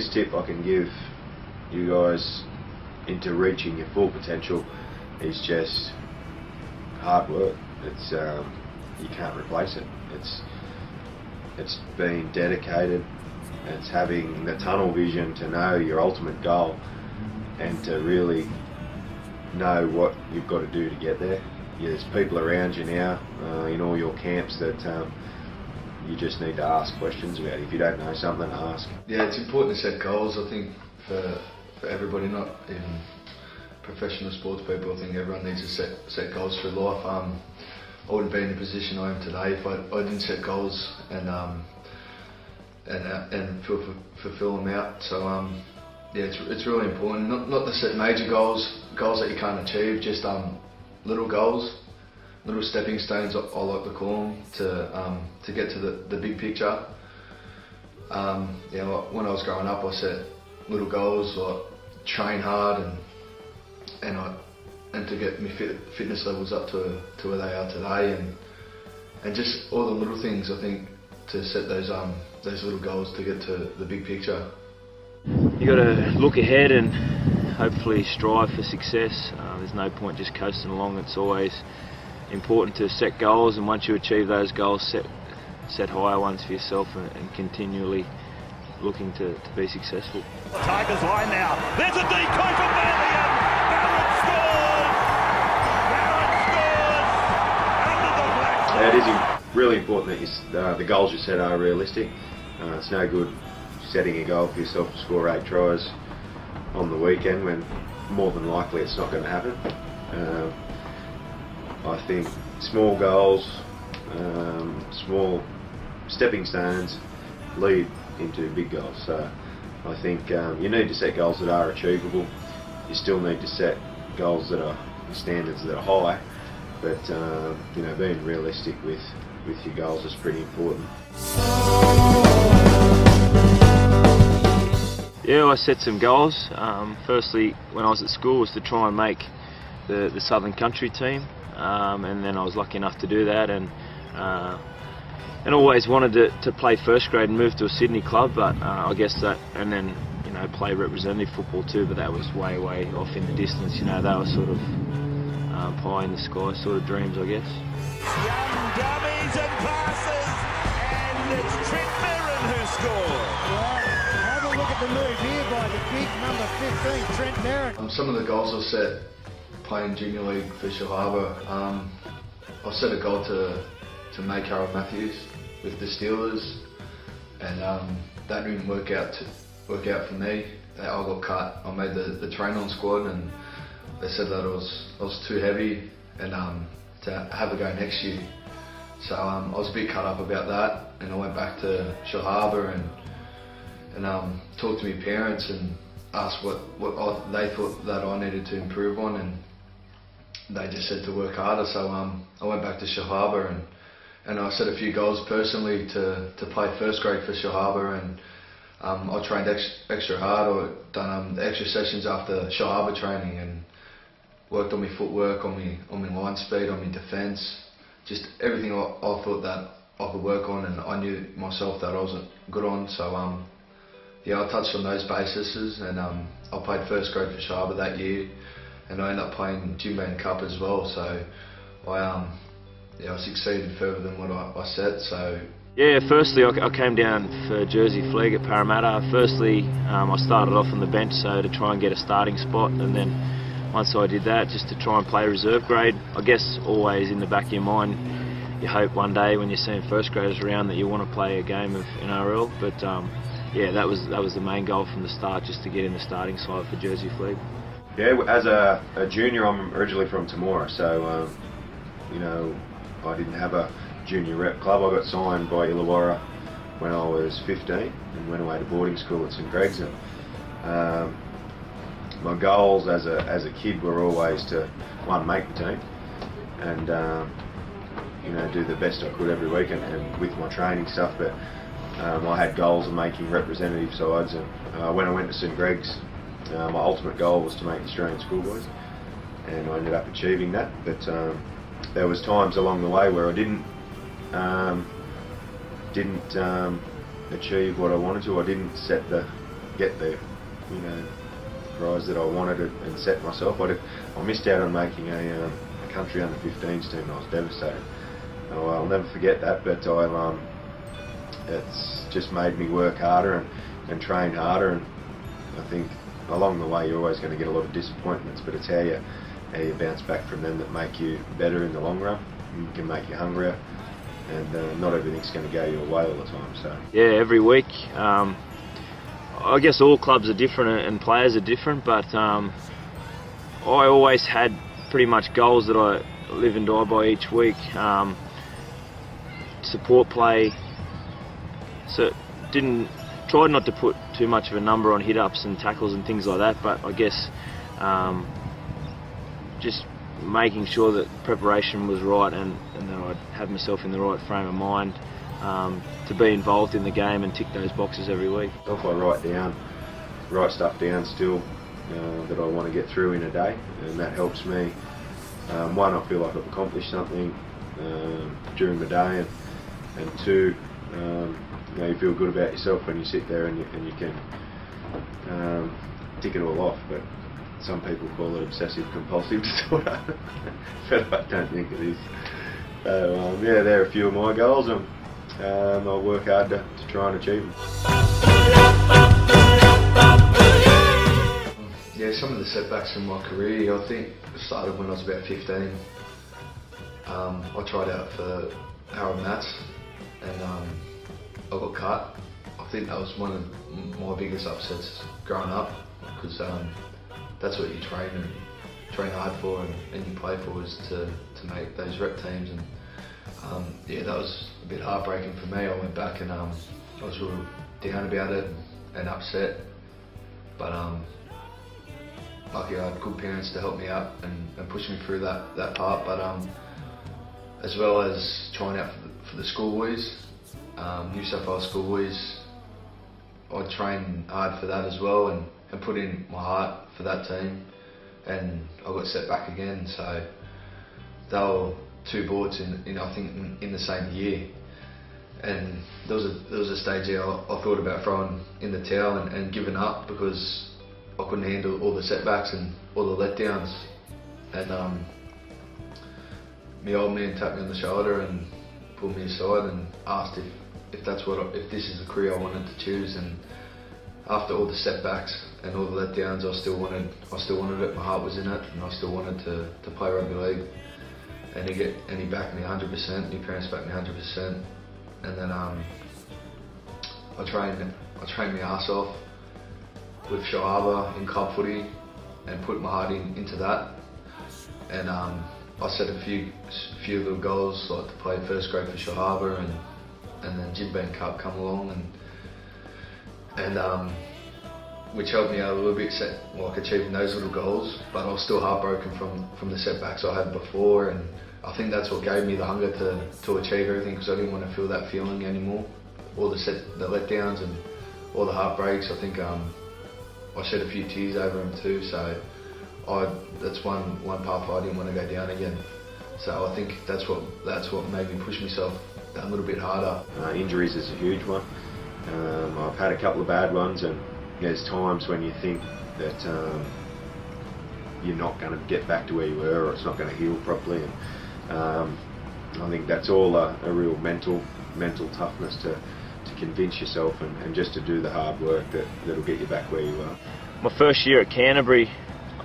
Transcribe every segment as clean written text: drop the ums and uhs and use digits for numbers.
biggest tip I can give you guys into reaching your full potential is just hard work. It's you can't replace it. It's being dedicated. It's having the tunnel vision to know your ultimate goal and to really know what you've got to do to get there. There's people around you now in all your camps that you just need to ask questions about. If you don't know something, ask. Yeah, it's important to set goals, I think, for everybody, not even professional sports people. I think everyone needs to set goals for life. I wouldn't be in the position I am today if I didn't set goals and fulfill them out. So yeah, it's really important not to set major goals that you can't achieve, just little goals, little stepping stones, I like to call them, to get to the big picture. Yeah, when I was growing up, I set little goals like train hard and to get my fitness levels up to where they are today, and just all the little things, I think, to set those little goals to get to the big picture. You got to look ahead and hopefully strive for success. There's no point just coasting along. It's always important to set goals, and once you achieve those goals, set higher ones for yourself and continually looking to be successful. The Tigers line now. There's a decoy from Barret. Barret scores! Barret scores! Under the black. It is really important that the goals you set are realistic. It's no good setting a goal for yourself to score 8 tries on the weekend when more than likely it's not going to happen. I think small goals, small stepping stones lead into big goals. So I think you need to set goals that are achievable. You still need to set goals that are standards that are high, but you know, being realistic with your goals is pretty important. Yeah, I set some goals. Firstly, when I was at school, was to try and make the Southern Country team, and then I was lucky enough to do that, and always wanted to play first grade and move to a Sydney club, but I guess that, and then, you know, play representative football too, but that was way off in the distance. You know, they were sort of pie in the sky sort of dreams, I guess. Young dummies and passes, and it's Trent Merrin who scored. Have a look at the move here by the big number 15, Trent Barret. Some of the goals I set playing junior league for Shell Harbour, I set a goal to make Harold Matthews with the Steelers, and that didn't work out for me. I got cut. I made the train-on squad, and they said that I was too heavy and to have a go next year. So I was a bit cut up about that, and I went back to Shell Harbour and talked to my parents and asked what they thought that I needed to improve on, and they just said to work harder. So I went back to Shell Harbour and I set a few goals personally to play first grade for Shell Harbour, and I trained extra hard, or done the extra sessions after Shell Harbour training, and worked on my footwork, on my line speed, on my defence, just everything I thought that I could work on, and I knew myself that I wasn't good on. So yeah, I touched on those bases, and I played first grade for Shell Harbour that year, and I ended up playing Jim Beam Cup as well. So I succeeded further than what I set. So yeah, firstly I came down for Jersey Flegg at Parramatta. Firstly, I started off on the bench, so to try and get a starting spot, and then once I did that, just to try and play reserve grade. I guess always in the back of your mind, you hope one day when you're seeing first graders around that you want to play a game of NRL. But yeah, that was the main goal from the start, just to get in the starting side for Jersey Flegg. Yeah, as a junior, I'm originally from Temora, so you know, I didn't have a junior rep club. I got signed by Illawarra when I was 15 and went away to boarding school at St Greg's. And my goals as a kid were always to, one, make the team, and you know, do the best I could every week, and with my training stuff. But I had goals of making representative sides, and when I went to St Greg's, my ultimate goal was to make Australian schoolboys, and I ended up achieving that. But there was times along the way where I didn't achieve what I wanted to. I didn't set the get the, you know, prize that I wanted and set myself. I missed out on making a country under 15s team, and I was devastated. I'll never forget that, but it's just made me work harder and train harder, and I think along the way you're always going to get a lot of disappointments, but it's how you bounce back from them that make you better in the long run. You can make you hungrier, and not everything's going to go your way all the time. So yeah, every week. I guess all clubs are different and players are different, but I always had pretty much goals that I live and die by each week. Support play, so tried not to put too much of a number on hit-ups and tackles and things like that, but I guess just making sure that preparation was right and that I'd have myself in the right frame of mind to be involved in the game and tick those boxes every week. If I write stuff down still that I want to get through in a day, and that helps me. One, I feel like I've accomplished something during the day, and two, you know, you feel good about yourself when you sit there and you can tick it all off. But some people call it obsessive compulsive disorder, but I don't think it is. So yeah, there are a few of my goals, and I'll work hard to try and achieve them. Yeah, some of the setbacks in my career, I think, started when I was about 15. I tried out for Aaron Mats, and I got cut. I think that was one of my biggest upsets growing up, because that's what you train hard for and you play for, is to make those rep teams. And yeah, that was a bit heartbreaking for me. I went back and I was real down about it and upset, but lucky I had good parents to help me out and push me through that part. But as well as trying out for the schoolboys, New South Wales schoolboys, I trained hard for that as well and put in my heart for that team, and I got set back again. So they were two boards in I think in the same year, and there was a stage there I thought about throwing in the towel and giving up, because I couldn't handle all the setbacks and all the letdowns. And my old man tapped me on the shoulder and pulled me aside and asked if this is the career I wanted to choose. And after all the setbacks and all the letdowns, I still wanted it. My heart was in it, and I still wanted to play rugby league. And he backed me 100%. My parents backed me 100%. And then I trained my ass off with Shahaba in club footy and put my heart into that. And I set a few little goals, like to play first grade for Shahaba, and then Jidban Cup come along, and which helped me out a little bit, achieving those little goals. But I was still heartbroken from the setbacks I had before, and I think that's what gave me the hunger to achieve everything, because I didn't want to feel that feeling anymore. All the letdowns and all the heartbreaks. I think I shed a few tears over them too. So that's one path I didn't want to go down again. So I think that's what made me push myself a little bit harder. Injuries is a huge one. I've had a couple of bad ones, and there's times when you think that you're not going to get back to where you were, or it's not going to heal properly. And I think that's all a real mental toughness to convince yourself and just to do the hard work that'll get you back where you are. My first year at Canterbury,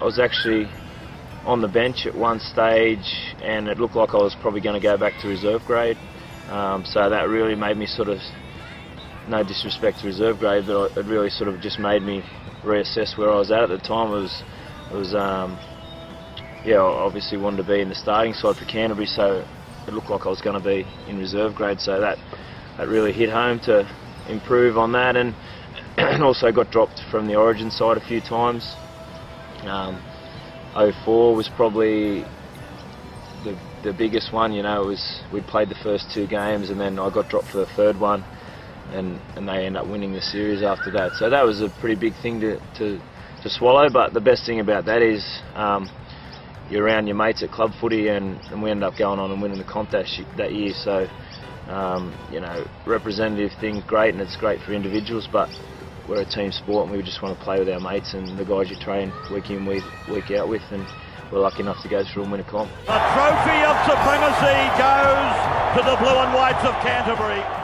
I was actually on the bench at one stage, and it looked like I was probably going to go back to reserve grade. So that really made me sort of, no disrespect to reserve grade, but it really sort of just made me reassess where I was at the time. It was yeah, I obviously wanted to be in the starting side for Canterbury, so it looked like I was going to be in reserve grade. So that really hit home to improve on that, and also got dropped from the Origin side a few times. 04 was probably the biggest one. You know, we'd played the first two games, and then I got dropped for the third one, and they ended up winning the series after that. So that was a pretty big thing to swallow. But the best thing about that is you're around your mates at club footy, and we ended up going on and winning the comp that year. So you know, representative thing, great, and it's great for individuals, but we're a team sport and we just want to play with our mates and the guys you train week in, week out with, and we're lucky enough to go through and win a comp. The trophy of supremacy goes to the Blue and Whites of Canterbury.